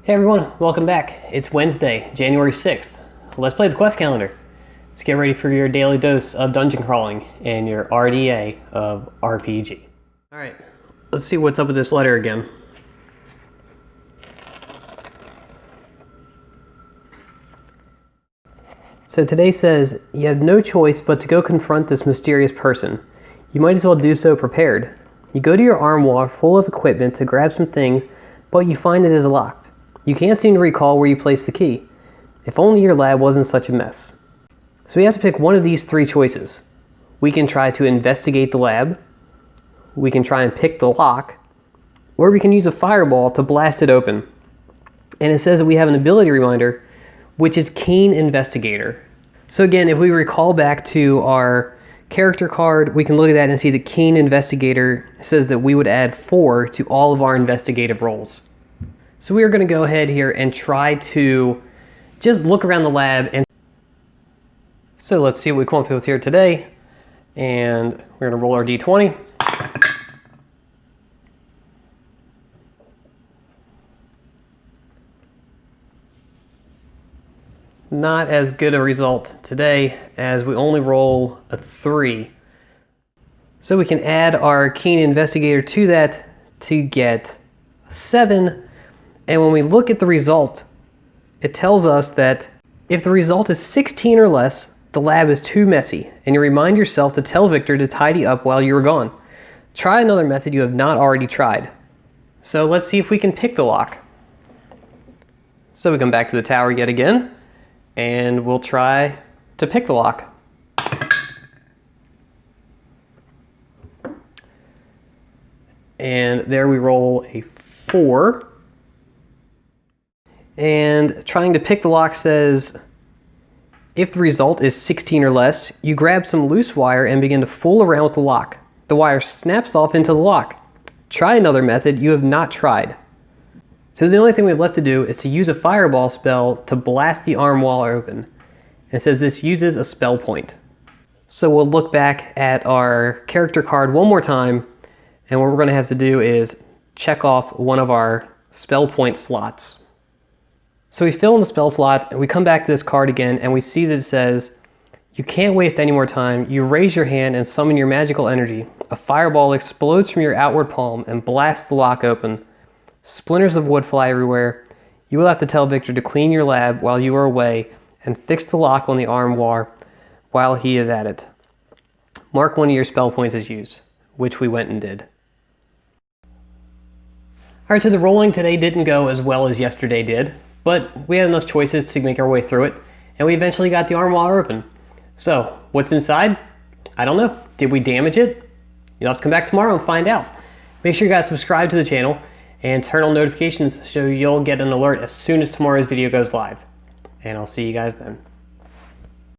Hey everyone, welcome back. It's Wednesday, January 6th. Let's play the quest calendar. Let's get ready for your daily dose of dungeon crawling and your RDA of RPG. Alright, let's see what's up with this letter again. So today says, you have no choice but to go confront this mysterious person. You might as well do so prepared. You go to your armoire full of equipment to grab some things, but you find it is locked. You can't seem to recall where you placed the key. If only your lab wasn't such a mess. So we have to pick one of these three choices. We can try to investigate the lab, we can try and pick the lock, or we can use a fireball to blast it open. And it says that we have an ability reminder, which is Keen Investigator. So again, if we recall back to our character card, we can look at that and see the Keen Investigator says that we would add 4 to all of our investigative rolls. So we are going to go ahead here and try to just look around the lab. And so let's see what we come up with here today. And we're going to roll our d20. Not as good a result today, as we only roll a 3. So we can add our Keen Investigator to that to get 7. And when we look at the result, it tells us that if the result is 16 or less, the lab is too messy, and you remind yourself to tell Victor to tidy up while you were gone. Try another method you have not already tried. So let's see if we can pick the lock. So we come back to the tower yet again, and we'll try to pick the lock. And there we roll a 4. And trying to pick the lock says, if the result is 16 or less, you grab some loose wire and begin to fool around with the lock. The wire snaps off into the lock. Try another method you have not tried. So the only thing we have left to do is to use a fireball spell to blast the armoire open. It says this uses a spell point. So we'll look back at our character card one more time, and what we're going to have to do is check off one of our spell point slots. So we fill in the spell slot, and we come back to this card again, and we see that it says, you can't waste any more time. You raise your hand and summon your magical energy. A fireball explodes from your outward palm and blasts the lock open. Splinters of wood fly everywhere. You will have to tell Victor to clean your lab while you are away and fix the lock on the armoire while he is at it. Mark one of your spell points as used, which we went and did. Alright, so the rolling today didn't go as well as yesterday did, but we had enough choices to make our way through it, and we eventually got the armoire open. So, what's inside? I don't know. Did we damage it? You'll have to come back tomorrow and find out. Make sure you guys subscribe to the channel and turn on notifications so you'll get an alert as soon as tomorrow's video goes live. And I'll see you guys then.